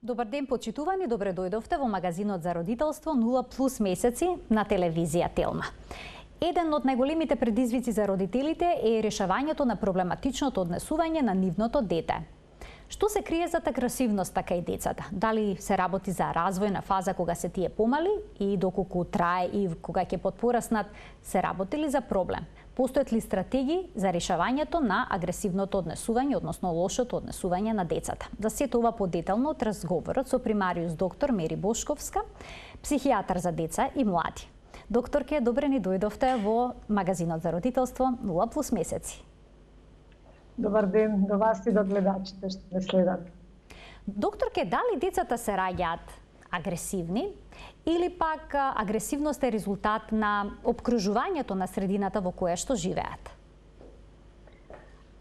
Добар ден, почитувани, добре дојдовте во магазинот за родителство 0+ месеци на телевизија Телма. Еден од најголемите предизвици за родителите е решавањето на проблематичното однесување на нивното дете. Што се крие зад агресивноста кај децата? Дали се работи за развојна фаза кога се тие помали и доколку трае и кога ќе подпораснат, се работи ли за проблем? Постојат ли стратегии за решавањето на агресивното однесување, односно лошото однесување на децата? За сето ова подетално од разговорот со примариус доктор Мери Бошковска, психијатар за деца и млади. Докторке, добре ни дојдовте во магазинот за родителство 0+ месеци. Добар ден до вас и до гледачите што ме следат. Докторке, дали децата се раѓаат агресивни или пак агресивноста е резултат на обкружувањето на средината во која што живеат?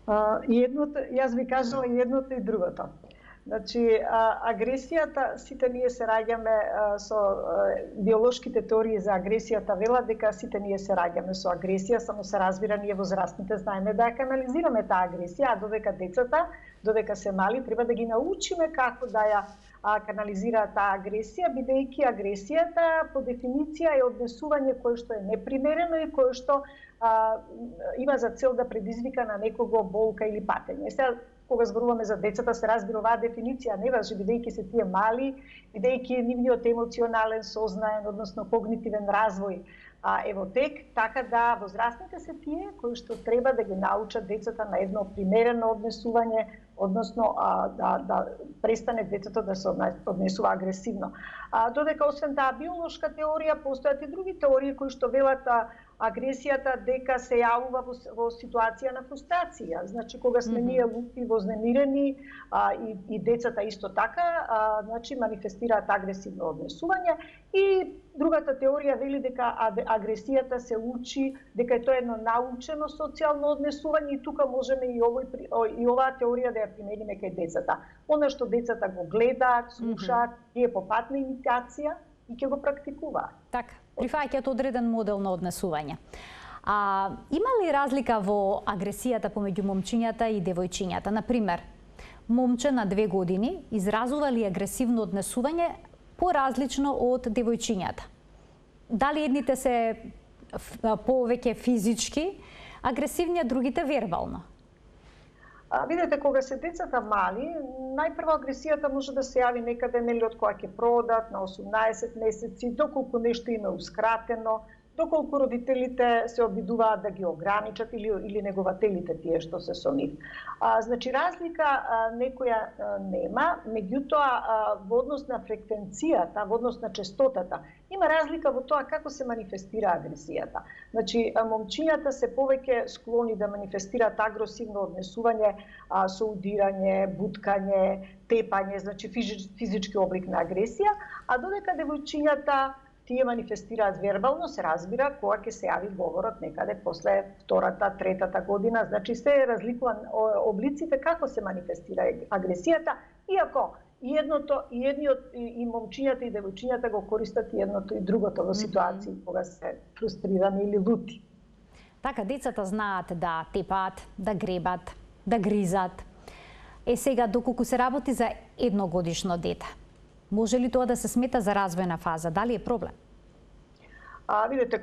Јас ви кажала и едното и другото. Значи, агресијата, сите ние се раѓаме со биолошките теории за агресијата велат дека сите ние се раѓаме со агресија, само се разбира ние возрастните знаеме да ја канализираме таа агресија, а додека децата, додека се мали, треба да ги научиме како да ја канализираат таа агресија, бидејќи агресијата по дефиниција е однесување кое што е непримерено и кое што има за цел да предизвика на некого болка или патење. Сега, кога зборуваме за децата, се разбира оваа дефиниција не важи, бидејќи се тие мали, бидејќи нивниот емоционален, сознаен, односно когнитивен развој е во тек, така да возрастните се тие кои што треба да ги научат децата на едно примерено однесување, односно да престане детето да се однесува агресивно. Додека освен таа биолошка теорија, постојат и други теории кои што велат агресијата дека се јавува во ситуација на фрустрација. Значи, кога сме ние лути, вознемирени и децата исто така, значи манифестираат агресивно однесување. И другата теорија вели дека агресијата се учи, дека е тоа едно научено социјално однесување и тука можеме и оваа теорија да ја примениме кај децата. Она што децата го гледаат, слушаат, е по пат на имитација и ќе го практикуваат. Така, прифаќаат одреден модел на однесување. Има ли разлика во агресијата помеѓу момчињата и девојчињата? Например, момче на 2 години изразува ли агресивно однесување поразлично од девојчињата? Дали едните се повеќе физички агресивни, а другите вербално? Видете, кога се децата мали, најпрво агресијата може да се јави некаде од кога ќе продат на 18 месеци, доколку нешто им е ускратено, доколку родителите се обидуваат да ги ограничат или негователите тие што се со нив. Значи, разлика некоја нема, меѓутоа во однос на фреквенцијата, во однос на честотата, има разлика во тоа како се манифестира агресијата. Значи, момчињата се повеќе склони да манифестираат агресивно однесување со удирање, буткање, тепање, значи физички облик на агресија, а додека девојчињата тие манифестираат вербално, се разбира, кога ќе се јави говорот некаде после 2-та, 3-та година. Значи, се разликува облиците како се манифестира агресијата, иако и едниот и момчињата и девојчињата го користат и едното и другото во ситуации кога се фрустрирани или лути. Така, децата знаат да тепаат, да гребат, да гризат. Сега, доколку се работи за едногодишно дете, може ли тоа да се смета за развојна фаза? Дали е проблем? Видете,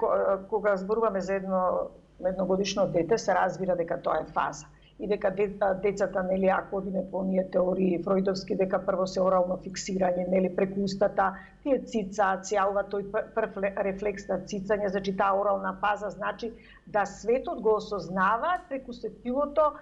кога зборуваме за едногодишно дете, се разбира дека тоа е фаза. И дека децата, нели, ако одиме по оние теории фројдовски, дека прво се орално фиксирање, нели, преку устата, тие цицаат, се јавува тој прв рефлекс на цицање, значи таа орална фаза значи да светот го осознава преку сетилото,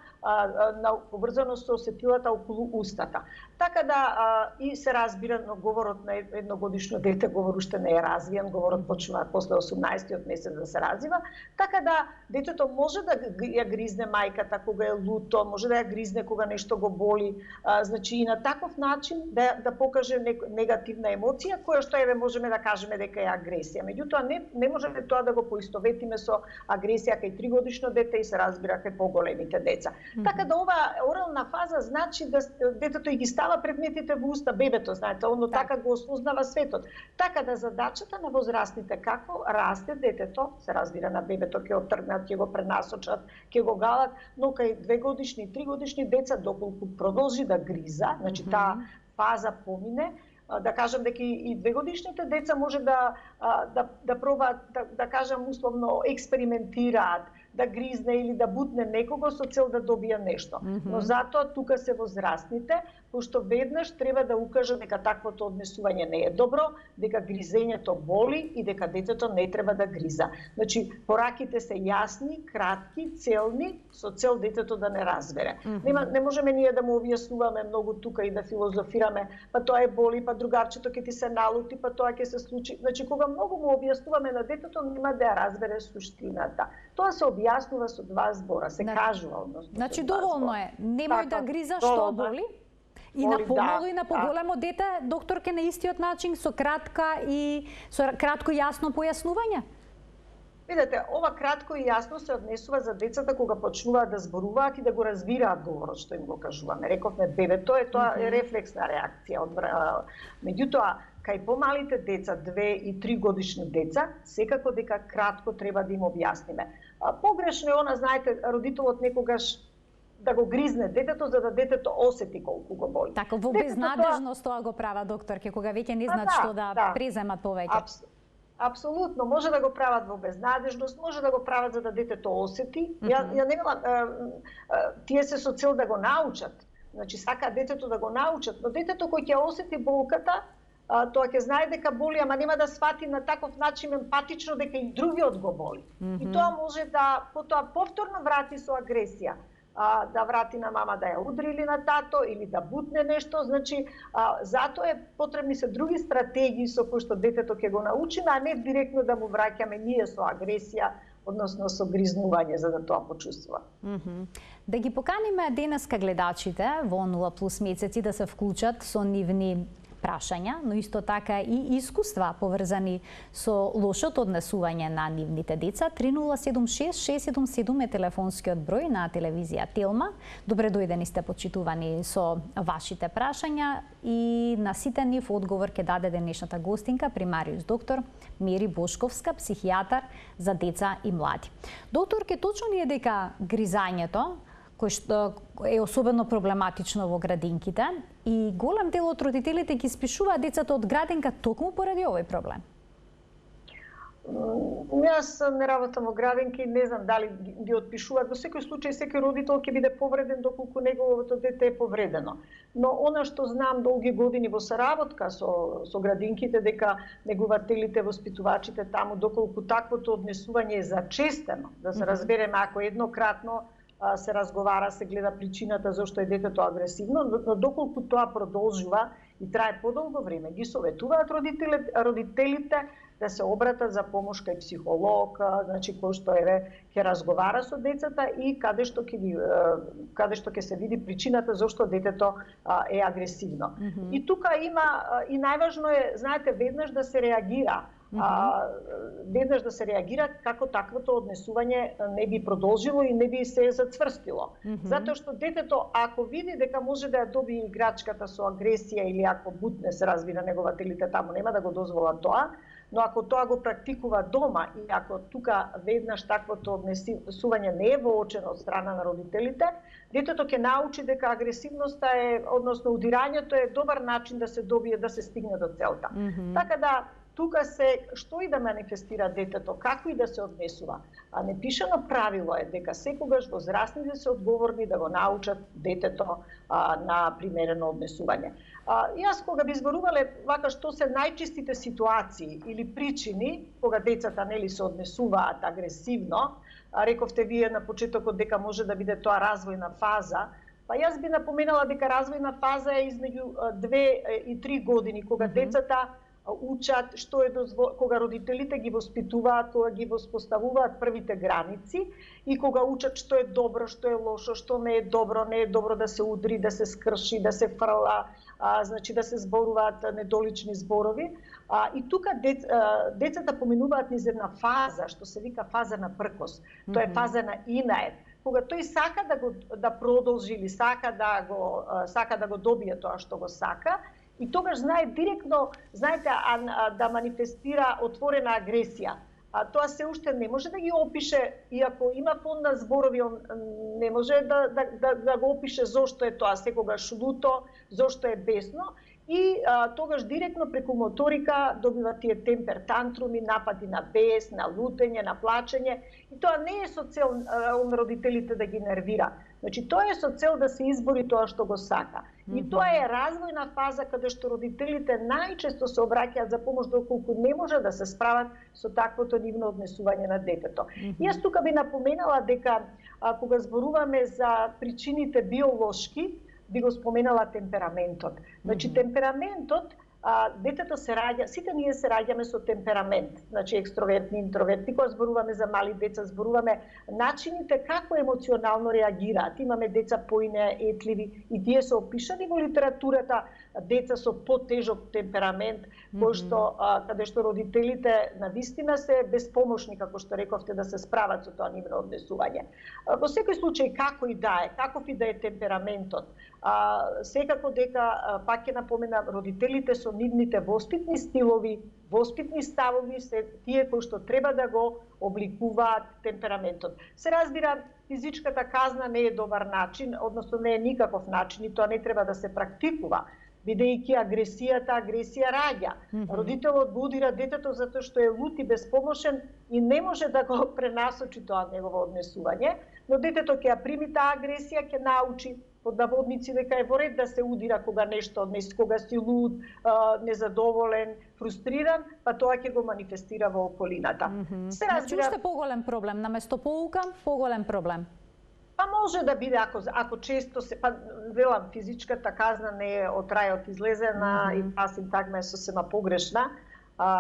поврзано со сетилата околу устата. Така да и се разбира, но говорот на едногодишно дете, говор уште не е развиен, говорот почнува после 18-тиот месец да се развива, така да детето може да ја гризне мајката кога е луто, може да ја гризне кога нешто го боли, значи и на таков начин да покаже негативна емоција, која што можеме да кажеме дека е агресија. Меѓутоа не можеме тоа да го поистоветиме со агресија кај 3-годишно дете и се разбира кај поголемите деца. Така да оваа орална фаза значи да детето и ги става предметите во уста, бебето, знаете, оно така го осознава светот. Така да задачата на возрастните како расте детето, се разбира на бебето ќе отргнат, ќе го пренасочат, ќе го галат, но кај 2-годишни и 3-годишни деца доколку продолжи да гриза, значи таа фаза помине, да кажам дека и 2-годишните деца може да пробаат, да кажам условно, експериментираат, да гризне или да бутне некого со цел да добие нешто. Но затоа тука се возрастните, пошто веднаш треба да укажа дека таквото однесување не е добро, дека гризењето боли и дека детето не треба да гриза. Значи, пораките се јасни, кратки, целни, со цел детето да не разбере. Не можеме ние да му објаснуваме многу тука и да филозофираме, па тоа е боли, па другарчето ќе ти се налути, па тоа ќе се случи. Значи, кога многу му објаснуваме на детето, нема да ја разбере суштината. Тоа се објаснува со 2 збора, се кажува односно. Значи доволно е, немој да гриза што боли. И на помало и на поголемо дете, докторке, на истиот начин со кратко и јасно појаснување? Видете, ова кратко и јасно се однесува за децата кога почнуваат да зборуваат и да го разбираат говорот што им го кажуваме. Рековме бебето тоа е рефлексна реакција. Меѓутоа, кај помалите деца, 2 и 3 годишни деца, секако дека кратко треба да им објасниме. Погрешно е она, знаете, родителот некогаш да го гризне детето за да детето осети колку го боли. Така, во безнадежност тоа го прават докторке, кога веќе не знаат што да преземат повеќе. Апсолутно, може да го прават во безнадежност, може да го прават за да детето осети. Ја немам, тие се со цел да го научат. Значи, сака детето да го научат, но детето кој ќе осети болката, тоа ќе знае дека боли, ама нема да свати на таков начин емпатично дека и другиот го боли. И тоа може да потоа повторно врати со агресија. Да врати на мама да ја удри или на тато, или да бутне нешто. Значи, затоа е потребни се други стратегии со кои што детето ќе го научиме, а не директно да му враќаме ние со агресија, односно со гризнување, за да тоа почувствува. Да ги поканиме денеска гледачите во 0+ месеци да се вклучат со нивни прашања, но исто така и искуства поврзани со лошото однесување на нивните деца. 3076 677 е телефонскиот број на телевизија Телма. Добре дојдени сте почитувани со вашите прашања и на сите нив одговор ќе даде денешната гостинка, примариус доктор Мери Бошковска, психијатар за деца и млади. Доктор, ке точно ли е дека гризањето, кој што е особено проблематично во градинките, и голем дел од родителите ги спишуваат децата од градинка токму поради овој проблем? Јас не работам во градинки и не знам дали ги отпишуваат. Во секој случај, секој родител ќе биде повреден доколку неговото дете е повредено. Но она што знам долги години во соработка со градинките, дека негователите, воспитувачите таму, доколку таквото однесување е зачестено, да се разбереме, ако еднократно се разговара, се гледа причината зашто е детето агресивно, но доколку тоа продолжува и трае подолго време, ги советуваат родителите да се обратат за помош кај психолог, значи кој што ќе разговара со децата и каде што ќе се види причината зашто детето е агресивно. И тука има и најважно е, знаете, веднаш да се реагира. Веднаш да се реагира како таквото однесување не би продолжило и не би се зацврстило. Затоа што детето, ако види дека може да ја добие играчката со агресија или ако бутне, се разбира, негователите таму нема да го дозволат тоа, но ако тоа го практикува дома и ако тука веднаш таквото однесување не е воочено од страна на родителите, детето ќе научи дека агресивноста е, односно удирањето е добар начин да се добие, да се стигне до целта. Така да тука се, што и да манифестира детето, како и да се однесува. А непишано правило е дека секогаш возрастните се одговорни да го научат детето на примерено однесување. Јас кога би зборувале вака што се најчестите ситуации или причини кога децата нели се однесуваат агресивно, рековте вие на почетокот дека може да биде тоа развојна фаза, па јас би напоменала дека развојна фаза е измеѓу 2 и 3 години кога децата учат што е кога родителите ги воспитуваат, кога ги воспоставуваат првите граници и кога учат што е добро, што е лошо, што не е добро да се удри, да се скрши, да се фрла, значи да се зборуваат недолични зборови. И тука децата поминуваат низ една фаза, што се вика фаза на пркос. Тоа е фаза на инает, кога тој сака да продолжи или сака да го добие тоа што го сака, и тогаш знае директно, знаете, да манифестира отворена агресија. Тоа се уште не може да ги опише, иако има фон на зборови, он не може да го опише зошто е тоа секогаш луто, зошто е бесно. и тогаш директно преку моторика добива тие темпер тантруми, напади на бес, на лутење, на плачење, и тоа не е со цел родителите да ги нервира. Значи тоа е со цел да се избори тоа што го сака. И тоа е развојна фаза каде што родителите најчесто се обраќаат за помош доколку не може да се справат со таквото нивно однесување на детето. Јас тука би напоменала дека кога зборуваме за причините биолошки, би го споменала темпераментот. Значи темпераментот, детето се раѓа, сите ние се раѓаме со темперамент, значи екстровертни, интровертни. Кога зборуваме за мали деца, зборуваме начините како емоционално реагираат. Имаме деца поинеетливи и тие се опишани во литературата, деца со потежок темперамент, кои што каде што родителите навистина се безпомошни, како што рековте, да се справат со тоа нивно однесување. Во секој случај, како и да е, каков и да е темпераментот, секако дека, пак ќе напоменам, родителите со нивните воспитни стилови, воспитни ставови се тие кои што треба да го обликуваат темпераментот. Се разбира, физичката казна не е добар начин, односно не е никаков начин и тоа не треба да се практикува, бидејќи агресија раѓа. Родителот го удира детето затоа што е лут и безпомошен и не може да го пренасочи тоа негово однесување, но детето ќе ја прими таа агресија, ќе научи под наводници дека е во ред да се удира кога нешто, кога си луд, незадоволен, фрустриран, па тоа ќе го манифестира во околината. Се разбира, уште поголем проблем, наместо поука, поголем проблем. Па може да биде ако често се, па велам, физичката казна не е од рајот излезена и таа синтагма е сосема погрешна.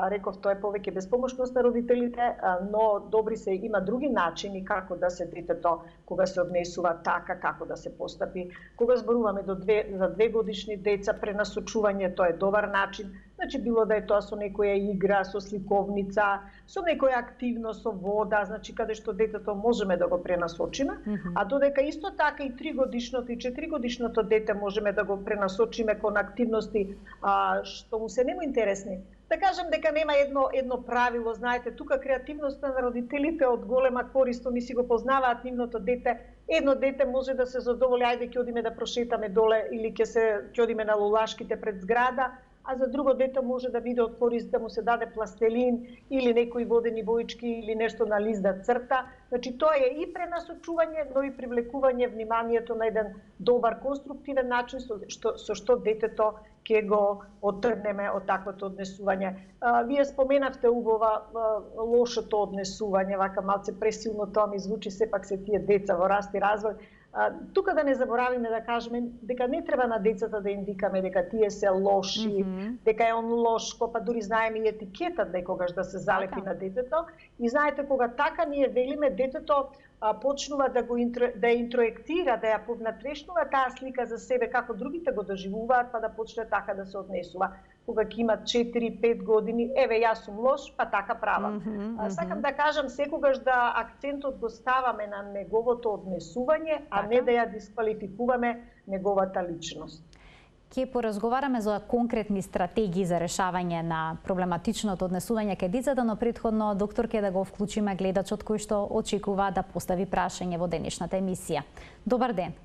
Реков, тоа е повеќе безпомошност на родителите, но добри се, има други начини како да се детето кога се однесува така, како да се постапи. Кога зборуваме за 2 годишни деца, пренасочување, тоа е добар начин. Значи, било да е тоа со некоја игра, со сликовница, со некоја активност, со вода, значи каде што детето можеме да го пренасочиме, а додека исто така и 3 годишното и 4 годишното дете можеме да го пренасочиме кон активности што му се нему интересни. Да кажам дека нема едно правило, знаете, тука креативноста на родителите од голема корист, они си го познаваат нивното дете. Едно дете може да се задоволи, ајде ќе одиме да прошетаме доле или ќе одиме на лулашките пред зграда, а за друго дете може да биде од корист да му се даде пластелин или некои водени боички или нешто на лист да црта. Значи тоа е и пренасочување, но и привлекување вниманието на еден добар конструктивен начин со што детето ќе го отргнеме од таквото однесување. Вие споменавте убава лошото однесување, вака малце пресилно тоа ми звучи, сепак се тие деца во раст и развој. Тука да не заборавиме да кажеме дека не треба на децата да им викаме дека тие се лоши, дека е он лошко, па дури знаеме и етикетат некогаш да се залепи на детето. И знаете, кога така ние велиме, детето почнува да интроектира, да ја повнатрешнува таа слика за себе како другите го доживуваат, па да почне така да се однесува. Кога ќе имат 4-5 години, еве јас сум лош, па така правам. Сакам да кажам секогаш да акцентот го ставаме на неговото однесување, а не да ја дисквалификуваме неговата личност. Ќе поразговараме за конкретни стратегии за решавање на проблематичното однесување кај децата, но претходно, доктор, ќе да го вклучиме гледачот кој што очекува да постави прашање во денешната емисија. Добар ден.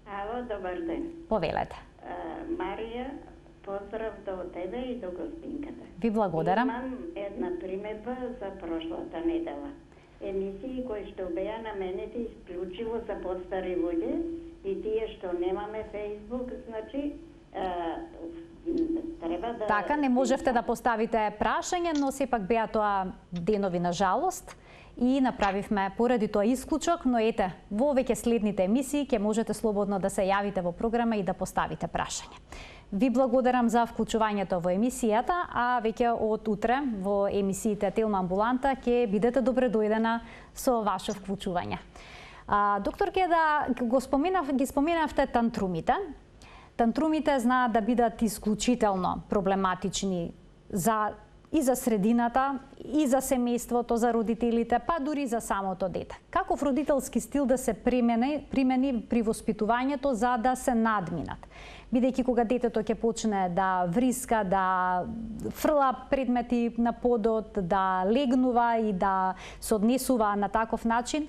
Ало, добар ден. Повелете. Марија, поздрав до тебе и до гостинката. Ви благодарам. Имам една примедба за прошлата недела. Емисии кои што беа наменети исклучиво за постари луѓе и тие што немаме Фејсбук, значи треба да... Така, не можевте да поставите прашање, но сепак беа тоа денови на жалост и направивме поради тоа исклучок, но ете, во веќе следните емисии ќе можете слободно да се јавите во програма и да поставите прашање. Ви благодарам за вклучувањето во емисијата, а веќе од утре во емисиите Телма амбуланта ќе бидете добре дојдена со ваше вклучување. Доктор, ги споменавте тантрумите. Тантрумите знаат да бидат исклучително проблематични и за средината, и за семејството, за родителите, па дури за самото дете. Каков родителски стил да се примени при воспитувањето за да се надминат? Бидејќи кога детето ќе почне да вриска, да фрла предмети на подот, да легнува и да се однесува на таков начин,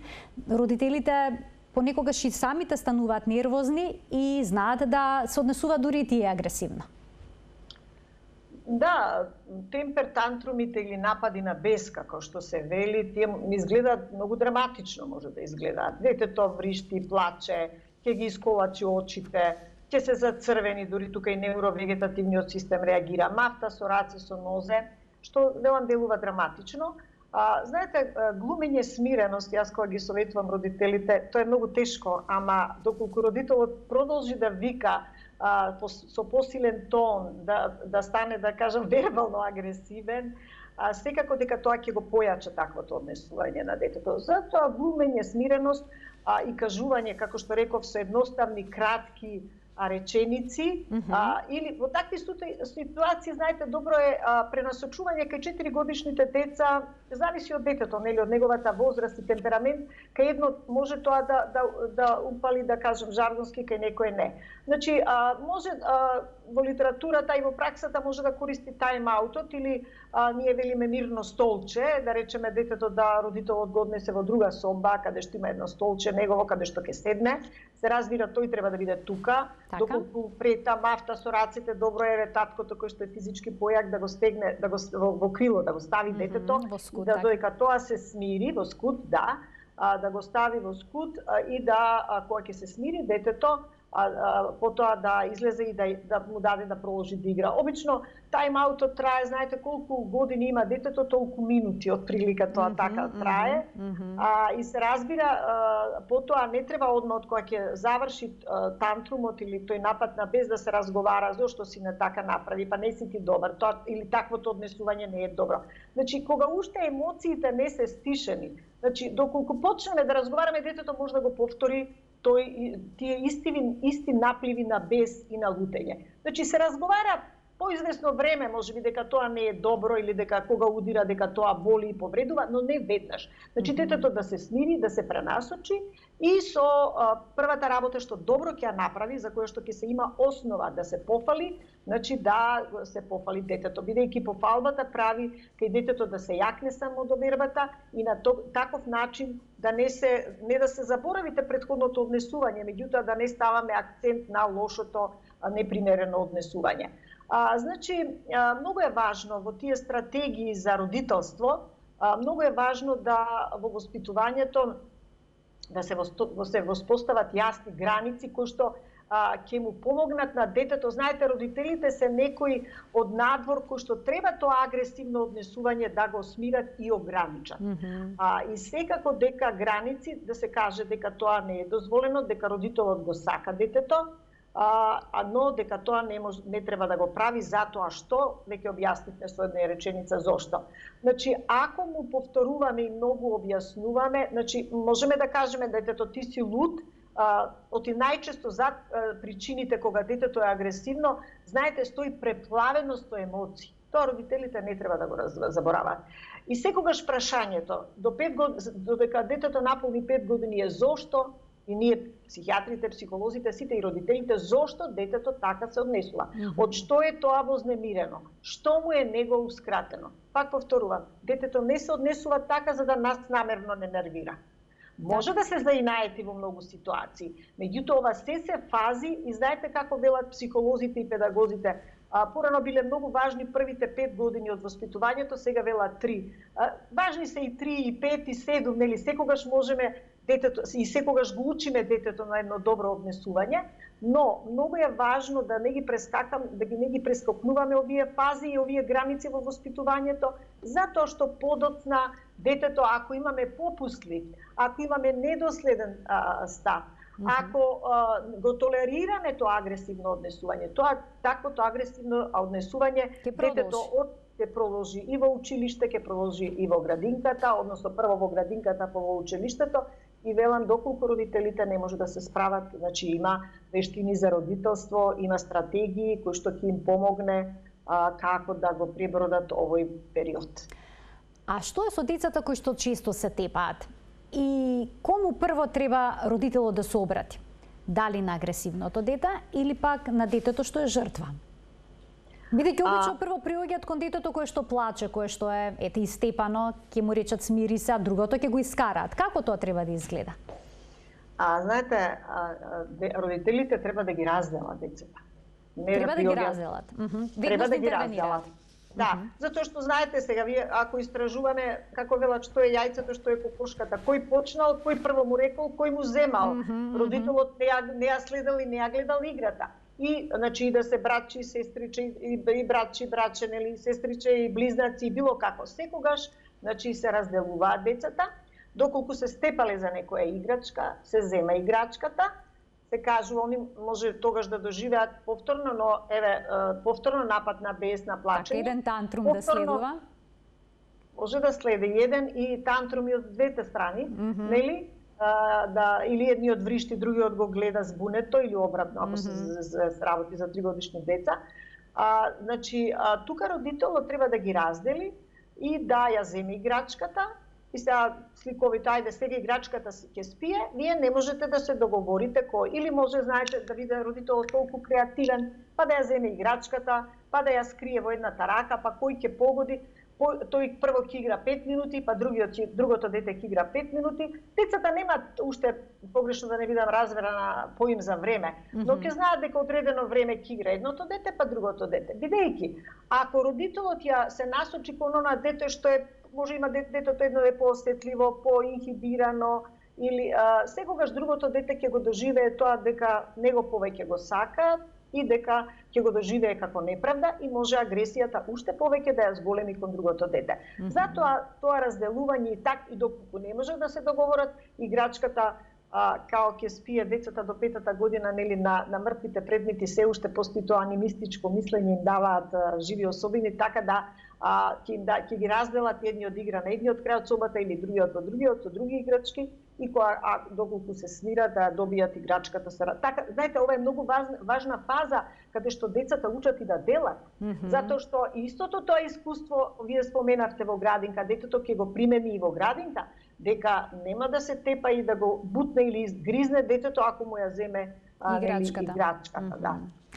родителите понекогаш и самите стануваат нервозни и знаат да се однесуваат дури и тие агресивно. Да, темпер тантрумите или напади на бес, како што се вели, тие ми изгледаат многу драматично, може да изгледаат. Детето вришти, плаче, ќе ги исколачи очите, ќе се зацрвени, дури тука и невровегетативниот систем реагира, мафта со раце, со нозе, што велам делува драматично. Знаете, глумење смиреност, јас кога ги советувам родителите, тоа е многу тешко, ама доколку родителот продолжи да вика со посилен тон, да стане, да кажам, вербално агресивен, секако дека тоа ќе го појача таквото однесување на детето. Затоа глумење, смиреност и кажување, како што реков, со едноставни, кратки реченици, или во такви ситуации, знаете, добро е пренасочување кај 4-годишните деца, зависи од детето, нели, од неговата возраст и темперамент, кај едно може тоа да упали, да кажем, жаргонски, кај некој не. Значи, може во литературата и во праксата може да користи тајм-аутот или ние велиме мирно столче, да речеме детето да родителот го однесе во друга соба, каде што има едно столче негово, каде што ќе седне. Се разбира, тој треба да биде тука. Доколку прета мафта со рацете, добро е таткото кој што е физички појак да го стегне, да го во крило, да го стави детето, и да додека тоа се смири во скут, да го стави во скут и да кога ќе се смири детето, потоа да излезе и да му даде да продолжи да игра. Обично тајм-аутот трае, знаете колку години има детето, толку минути од прилика тоа така трае. И се разбира, потоа не треба одма од кога ќе заврши тантрумот или тој напад на бес да се разговара зошто си не така направи, па не си ти добар, тоа или таквото однесување не е добро. Значи кога уште емоциите не се стишени, значи доколку почнеме да разговараме, детето може да го повтори тие исти напливи на бес и на лутење. Значи се разговара по известно време, можеби дека тоа не е добро или дека кога удира дека тоа боли и повредува, но не веднаш. Значи детето да се смири, да се пренасочи и со првата работа што добро ќе ја направи, за која што ќе се има основа да се пофали, значи да се пофали детето, бидејќи пофалбата прави кај детето да се јакне самодовербата и на таков начин да не да се заборавите претходното однесување, меѓутоа да не ставаме акцент на лошото, непримерено однесување. Значи, многу е важно во тие стратегии за родителство, многу е важно да во воспитувањето да се воспостават јасни граници кои што ќе му помогнат на детето. Знаете, родителите се некои од надвор кои што треба тоа агресивно однесување да го смират и ограничат. И секако дека граници, да се каже дека тоа не е дозволено, дека родителот го сака детето, но дека тоа не треба да го прави затоа што, веќе објаснивме со една реченица зошто. Значи, ако му повторуваме и многу објаснуваме, значи можеме да кажеме детето ти си луд, оти најчесто зад причините кога детето е агресивно, знаете, стои преплавеност со емоции. Тоа родителите не треба да го забораваат. И секогаш прашањето, додека детето наполни 5 години е зошто, и ние, психијатрите, психолозите, сите и родителите, зошто детето така се однесува? Од што е тоа вознемирено? Што му е него ускратено? Пак повторувам, детето не се однесува така за да нас намерно не нервира. Може да се заинаети во многу ситуации, меѓутоа ова се фази и знаете како велат психолозите и педагозите, порано биле многу важни првите 5 години од воспитувањето, сега велат 3. Важни се и 3, и 5, и 7, нели, секогаш можеме детето и секогаш го учиме детето на едно добро однесување, но многу е важно да не ги прескокнуваме овие фази и овие граници во воспитувањето, затоа што подоцна детето, ако имаме попустлив, ако имаме недоследен став, ако го толерираме тоа агресивно однесување, таквото агресивно однесување, детето ќе продолжи и во училиште, ќе продолжи и во градинката, односно прво во градинката, па во училиштето, и велам доколку родителите не може да се справат, значи има вештини за родителство, има стратегии кои што ќе им помогне како да го пребродат овој период. А што е со децата кои што често се тепаат? И кому прво треба родителот да се обрати? Дали на агресивното дете или пак на детето што е жртва? Бидејќи обично прво приоѓаат кон детето кое што плаче, кое што е истепано, ќе му речат смири се, а другото ќе го искараат. Како тоа треба да изгледа? Знаете, родителите треба да ги разделат децата. Треба да ги разделат. Треба да ги разделат. Да, затоа што знаете сега, вие ако истражуваме, како велат, што е јајцето, што е кокошката, кој почнал, кој прво му рекол, кој му земал. Родителот не ја следел и не ја гледал играта. И значи да се братчи, сестриче и братчи, браче, нели, сестриче и близнаци, било како. Секогаш значи се разделуваат децата, доколку се степале за некоја играчка, се зема играчката, се кажува, они може тогаш да доживеат повторно, но еве повторно напад на бес, на плачење. Така еден тантрум да следува. Може да следи еден и тантруми од двете страни, нели? Или едниот вришти, другиот го гледа збунето или обратно, ако се работи за 3-годишни деца. Значи, тука родителот треба да ги раздели и да ја земе играчката. И сега сликовите, ајде сега играчката ќе спие, вие не можете да се договорите кој. Или може, знаете, да биде родителот толку креативен, па да ја земе играчката, па да ја скрие во едната рака, па кој ќе погоди. Тој прво ќе игра 5 минути, па другото дете ќе игра 5 минути. Децата немаат уште, погрешно да не бидам разверена, поим за време, но ќе знаат дека одредено време ќе игра едното дете, па другото дете. Бидејќи, ако родителот ја се насочи кон она дете што е, може има детето едно е поосетливо, поинхибирано, или секогаш другото дете ќе го доживее тоа дека него повеќе го сакаат и дека ќе го доживее како неправда и може агресијата уште повеќе да ја зголеми кон другото дете. Затоа тоа разделување и доколку не може да се договорат, играчката као ќе спие децата до 5-та година, нели, на мртвите предмети се уште постои тоа анимистичко мислење, им даваат живи особини, така да ќе ги разделат, едниот игра на едниот крај од собата или другиот во другиот со други играчки, и доколку се смират да добијат играчката се. Така, знаете, ова е многу важна фаза каде што децата учат и да делат. Затоа што истото тоа искуство, вие споменавте во градинка, детето ќе го примени и во градинка, дека нема да се тепа и да го бутне или изгризне детето ако му ја земе играчката. Да.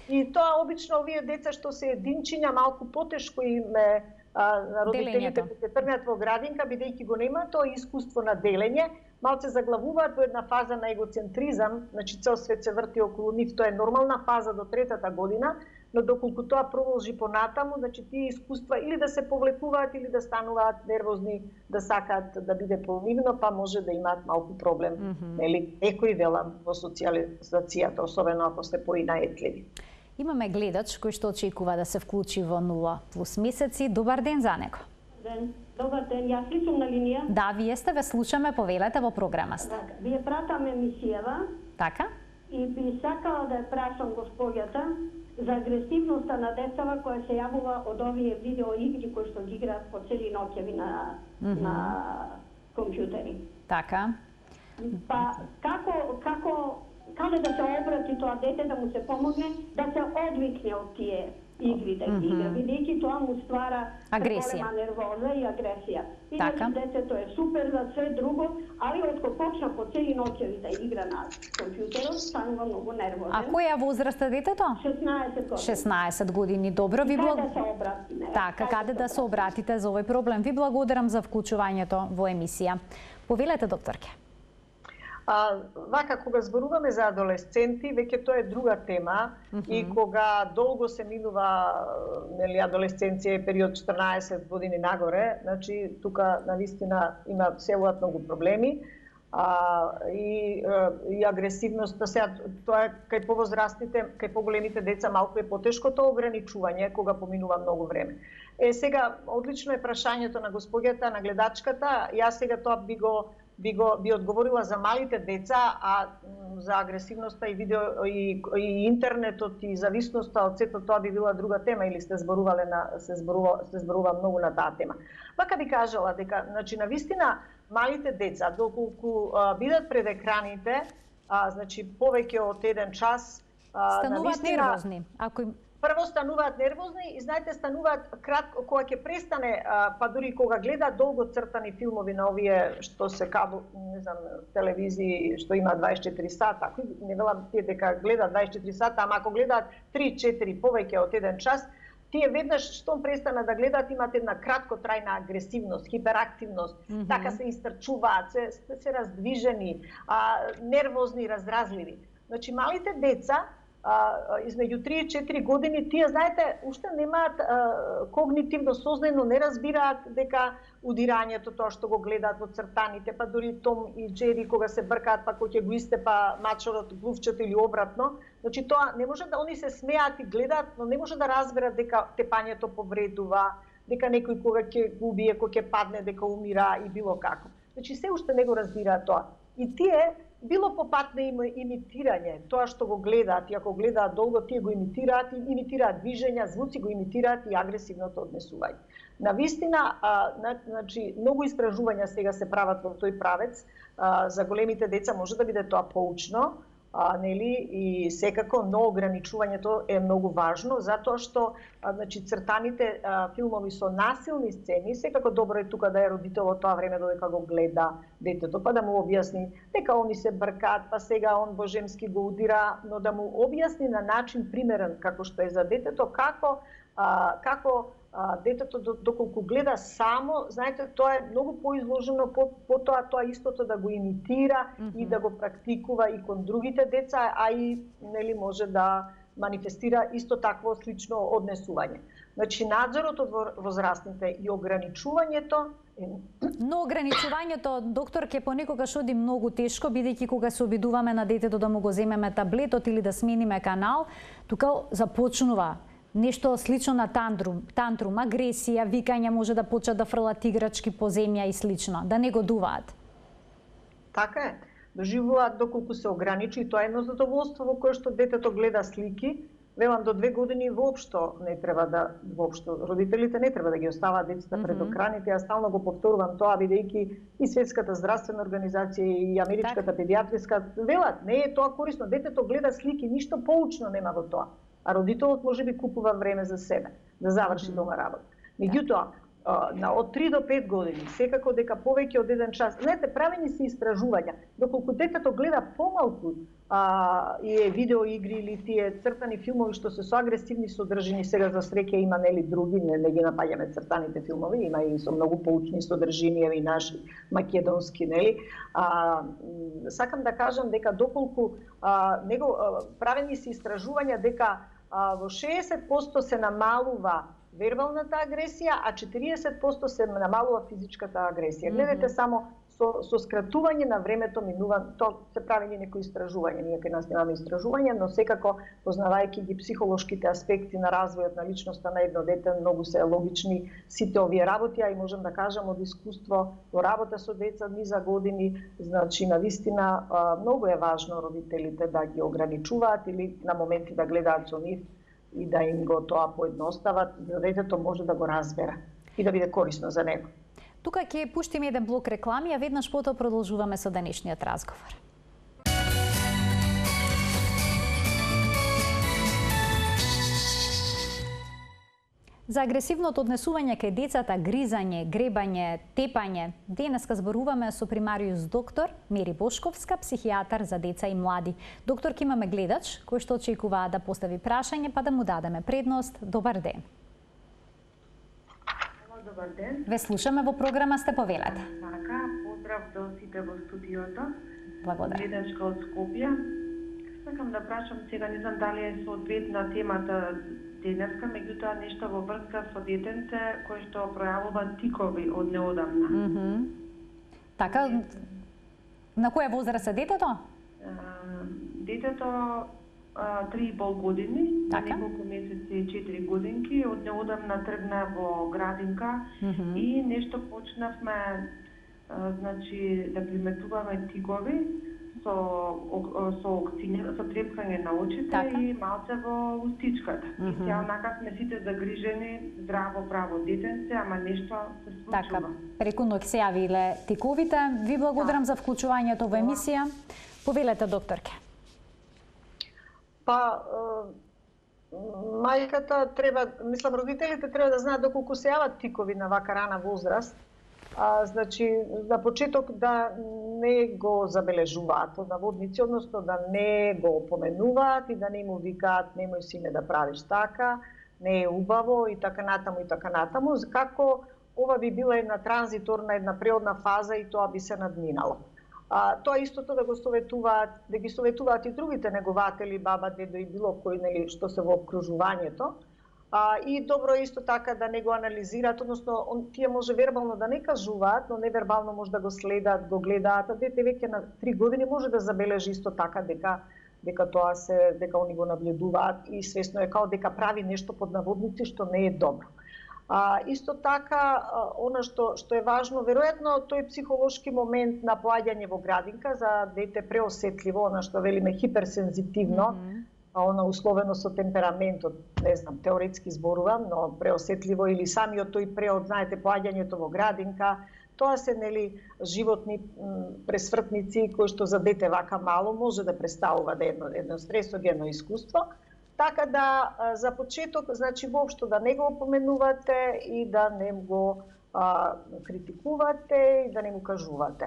И тоа обично овие деца што се единчиња малку потешко им е на родителите кои се тргнат во градинка, бидејќи го нема тоа искуство на делење, малце заглавуваат во една фаза на егоцентризам, значи цел свет се врти околу нив, тоа е нормална фаза до 3-та година, но доколку тоа продолжи понатаму, значи тие искуства или да се повлекуваат или да стануваат нервозни, да сакаат да биде понивно, па може да имаат малку проблем, нели, некои велам во социјализацијата, особено ако се поинаетливи. Имаме гледач кој што очекува да се вклучи во 0+ месеци. Добар ден за него. Добар ден, јас ли сум на линија? Да, вие сте, ве слушаме, повелете во програма сте. Так, вие пратам емисијава. Така? И би сакала да ја прашам госпоѓата за агресивноста на децава која се јавува од овие видео игри кои што ги играат по цели ноќеви на компјутери. Така. Па како каде да се обрати тоа дете да му се помогне да се одвикне од тие игри да ги игра, бидејќи тоа му ствара агресија, нервоза и агресија. Иначе детето е супер за све друго, али откако почна по цели ноќеви да игра на компјутерот, станува многу нервозен. А која возраст е детето? 16 години. 16 години, добро. Ви каде да се обрати? Така, каде да се обратите за овој проблем? Ви благодарам за вклучувањето во емисија. Повелете, докторке. Вака, кога зборуваме за адолесценти, веќе тоа е друга тема и кога долго се минува, нели, адолесценција е период 14 години нагоре, значи тука навистина има селуваат многу проблеми и агресивноста. Сега тоа е кај повозрастните, кај поголемите деца малку е потешко тоа ограничување кога поминува многу време. Сега одлично е прашањето на госпоѓата, на гледачката. Јас сега тоа би одговорила за малите деца, а за агресивноста и видео и интернетот и зависноста од сето тоа би била друга тема, или се зборува многу на таа тема. Вака би кажала дека, значи, навистина малите деца доколку бидат пред екраните, значи повеќе од 1 час, стануваат нервозни. Прво стануваат нервозни и знаете, стануваат кратко, кога ќе престане, па дури кога гледаат долго цртани филмови на овие што се не знам, телевизии што има 24 сата, не велам тие дека гледаат 24 сата, ама ако гледаат 3-4 повеќе од 1 час, тие веднаш штом престана да гледаат имат една краткотрајна агресивност, хиперактивност, така се истрчуваат, се раздвижени, нервозни, разразливи. Значи малите деца измеѓу 3 и 4 години, тие, знаете, уште немаат когнитивно сознано, не разбираат дека удирањето, тоа што го гледаат во цртаните, па дури Том и Джери кога се бркаат, па кој ќе го истепа мачорот, глувчето или обратно. Значи тоа не може да, они се смеат и гледаат, но не може да разберат дека тепањето повредува, дека некој кога ќе го убие, кога ќе падне, дека умира и било како. Значи се уште не го разбираат тоа. И тие било по пат на имитирање, тоа што го гледаат, и ако гледаат долго, тие го имитираат движења, звуци, го имитираат и агресивното однесување. Навистина, значи, многу истражувања сега се прават во тој правец. За големите деца може да биде тоа поучно, нели, и секако, но ограничувањето е многу важно, затоа што значи, цртаните филмови со насилни сцени, секако добро е тука да е родителот тоа време додека го гледа детето, па да му објасни дека они се бркаат, па сега он божемски го удира, но да му објасни на начин примерен, како што е за детето, како детето доколку гледа само, знаете, тоа е многу поизложено, потоа тоа истото да го имитира и да го практикува и кон другите деца, а и нели може да манифестира исто такво слично однесување. Значи надзорот од возрастните и ограничувањето Но ограничувањето, докторке, понекогаш оди многу тешко, бидејќи кога се обидуваме на детето да му го земеме таблетот или да смениме канал, тука започнува нешто слично на тантрум, агресија, викање, може да почнат да фрлат играчки по земја и слично, да не годуваат. Така е. Доживуваат доколку се ограничи, и тоа е едно задоволство во кое што детето гледа слики. Велам, до 2 години воопшто не треба да, родителите не треба да ги оставаат децата пред екраните. Јас стално го повторувам тоа, бидејќи и Светската здравствена организација и Америчката педиатриска велат, не е тоа корисно. Детето гледа слики, ништо поучно нема во тоа. А родителот можеби купува време за себе, да заврши дома работа. Меѓутоа, од 3 до 5 години, секако дека повеќе од 1 час, знаете, правени се истражувања, доколку детето гледа помалку и видеоигри или тие цртани филмови што се со агресивни содржини, сега за среќа има нели други, не ги напаѓаме цртаните филмови, има и со многу поучни содржини, и наши македонски, нели. Сакам да кажам дека доколку правени се истражувања дека во 60% се намалува вербалната агресија, а 40% се намалува физичката агресија. Гледате само со скратување на времето минува, тоа се прави некои истражувања, ние кај нас немаме истражувања, но секако познавајќи ги психолошките аспекти на развојот на личноста на едно дете, многу се логични сите овие работи, а и можам да кажам од искуство во работа со деца низа години, значи навистина многу е важно родителите да ги ограничуваат или на моменти да гледаат со нив и да им го тоа поедностават, да детето може да го разбере и да биде корисно за него. Тука ќе пуштиме еден блок реклами, а веднаш потоа продолжуваме со денешниот разговор. За агресивното однесување кај децата, гризање, гребање, тепање, денеска зборуваме со примариус доктор Мери Бошковска, психијатар за деца и млади. Докторки, имаме гледач кој што очекува да постави прашање, па да му дадеме предност. Добар ден. Добар ден. Ве слушаме во програма, сте повелете. Така, поздрав до сите во студиото. Благодарам. Гледачка од Скопје. Сакам да прашам сега, не знам дали е соодветна темата денеска, меѓутоа нешто во врска со детенце кој што пројавува тикови од неодамна. Така, на која возраст е детето? Детето 3,5 години, неколку месеци, 4 годинки, од неодамна тргна во градинка и нешто почнавме значи да приметуваме тикови со трепкање на очите и малце во устичката. И сега онака сме сите загрижени, здраво, право детенце, ама нешто се случува. Така, преку ноќ се јавиле тиковите. Ви благодарам за вклучувањето во емисија. Повелете, докторке. Па, мајката треба, мислам, родителите треба да знаат доколку се јават тикови на вака рана возраст, значи, на почеток да не го забележуваат од наводници, односно да не го опоменуваат и да не му викаат немој сине да правиш така, не е убаво и така натаму и така натаму, како ова би била една транзиторна, една преодна фаза и тоа би се надминало. Тоа истото да го советуваат, да ги советуваат и другите негователи, баба, дедо и било кој, нели, што се во обкружувањето. И добро е исто така да не го анализираат, односно тие може вербално да не кажуваат, но невербално може да го следат, го гледаат, а дете веќе на 3 години може да забележи исто така дека тоа дека они го наблюдуваат и свесно е као дека прави нешто под наводници што не е добро. Исто така, она што е важно, веројатно тој психолошки момент на поаѓање во градинка за дете преосетливо, она што велиме хиперсензитивно, она условено со темпераментот, не знам, теоретски зборувам, но преосетливо или самиот тој знаете, поаѓањето во градинка, тоа се, нели, животни пресвртници кои што за дете вака мало може да представува едно стресогено искуство. Така да, за почеток, значи, воопшто да не го опоменувате и да не го критикувате и да не го кажувате.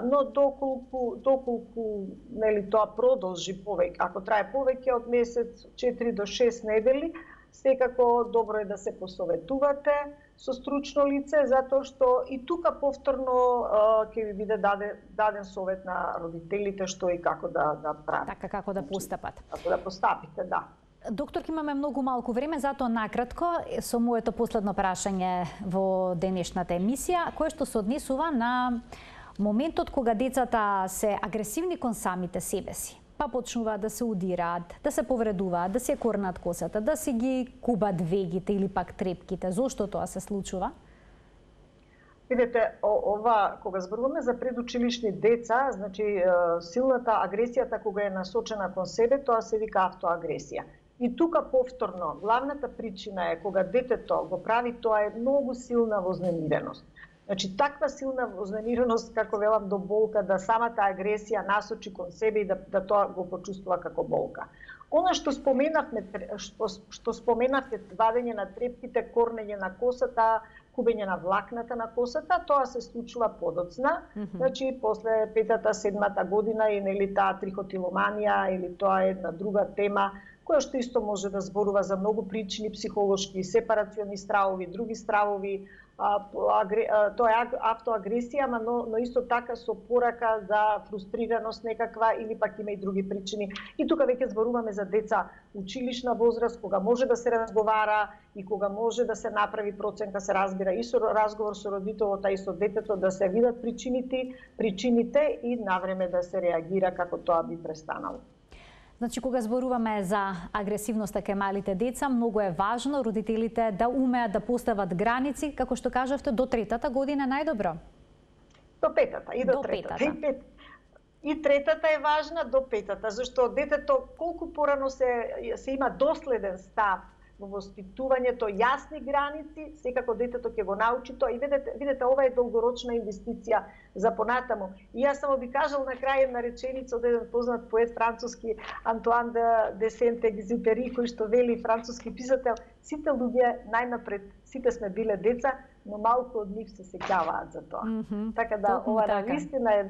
Но доколку нели, тоа продолжи повеќе, ако трае повеќе од месец, 4 до 6 недели, секако добро е да се посоветувате со стручно лице, затоа што и тука повторно ќе ви биде даден совет на родителите што и како да прават. Така, како да постапат. Како да постапите, да. Доктор, имаме многу малку време, затоа накратко со моето последно прашање во денешната емисија, кое што се однесува на моментот кога децата се агресивни кон самите себе си, па почнуваат да се удираат, да се повредуваат, да се корнат косата, да се ги кубат вегите или пак трепките. Зошто тоа се случува? Видете, кога зборуваме за предучилишни деца, значи силната агресијата кога е насочена кон себе, тоа се вика автоагресија. И тука повторно, главната причина е кога детето го прави, тоа е многу силна вознемиреност. Значи, таква силна вознемиреност, како велам, до болка, да самата агресија насочи кон себе и да тоа го почувствува како болка. Она што споменавте, вадење на трепките, корнење на косата, кубење на влакната на косата, тоа се случува подоцна. Значи, после 5-7 година и нели таа трихотиломанија или тоа е една друга тема, која што исто може да зборува за многу причини психолошки, сепарациони стравови, други стравови, тоа е автоагресија, но исто така со порака за фрустрираност некаква или пак има и други причини. И тука веќе зборуваме за деца училишна возраст, кога може да се разговара и кога може да се направи проценка, се разбира и со разговор со родителот, и со детето, да се видат причините и навреме да се реагира како тоа би престанало. Значи, кога зборуваме за агресивноста кај малите деца, многу е важно родителите да умеат да постават граници, како што кажавте, до 3-та година најдобро. До 5-та и до 3-та. И 3-та е важна до 5-та, зашто детето колку порано се има доследен став во воспитувањето, јасни граници, секако детето ќе го научи тоа. И видете, ова е долгорочна инвестиција за понатаму. И јас само би кажал на крај една реченица од еден познат поет француски, Антуан де Сент-Екзюпери, кој што вели, француски писател: сите луѓе најнапред, сите сме биле деца, но малку од нив се сеќаваат за тоа. Така да, ова навистина е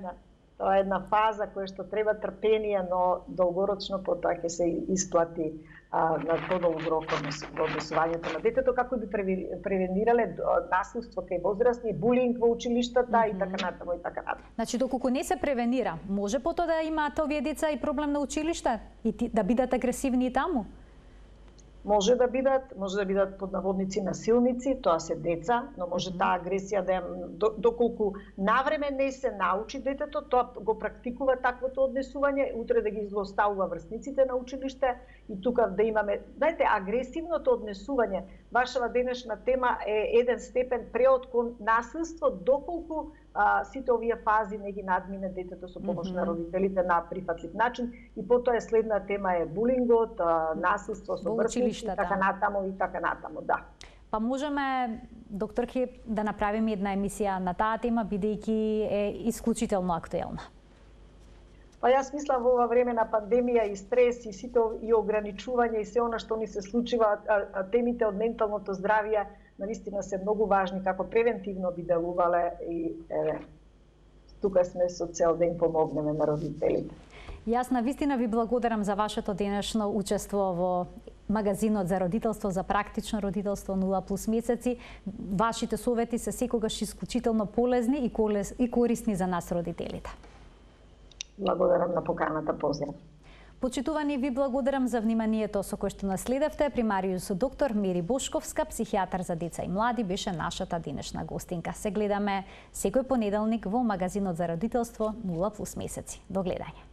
една фаза која што треба трпение, но долгорочно потоа ќе се исплати на подолг рок во однесувањето на детето, како би превенирале насилство кај возрастни, булинг во училиштата и така натаму и така натаму. Значи, доколку не се превенира, може потоа да имаат овие деца и проблем на училиште и да бидат агресивни и таму? Може да бидат под наводници насилници, тоа се деца, но може таа агресија да доколку навреме не се научи детето, тоа го практикува таквото однесување, утре да ги злоставува врсниците на училиште и тука да имаме, знаете, агресивното однесување, вашава денешна тема е еден степен преод кон насилство, доколку сите овие фази не ги надмине детето со помош на родителите на прифатлив начин и потоа следна тема е булингот, насилство со врсници и така натаму, да. Па можеме, докторки, да направиме една емисија на таа тема, бидејќи е исклучително актуелна. Па јас мислам во ова време на пандемија и стрес и сите и ограничување и се она што ни се случува, темите од менталното здравје навистина се многу важни, како превентивно би делувале и тука сме со цел да им помогнеме на родителите. Јас навистина ви благодарам за вашето денешно учество во магазинот за родителство, за практично родителство 0+ месеци. Вашите совети се секогаш исклучително полезни и корисни за нас родителите. Благодарам на поканата, поздрав. Почитувани, ви благодарам за вниманието со кое што наследевте. Примариус доктор Мери Бошковска, психијатар за деца и млади, беше нашата денешна гостинка. Се гледаме секој понеделник во магазинот за родителство 0+ месеци. До гледање.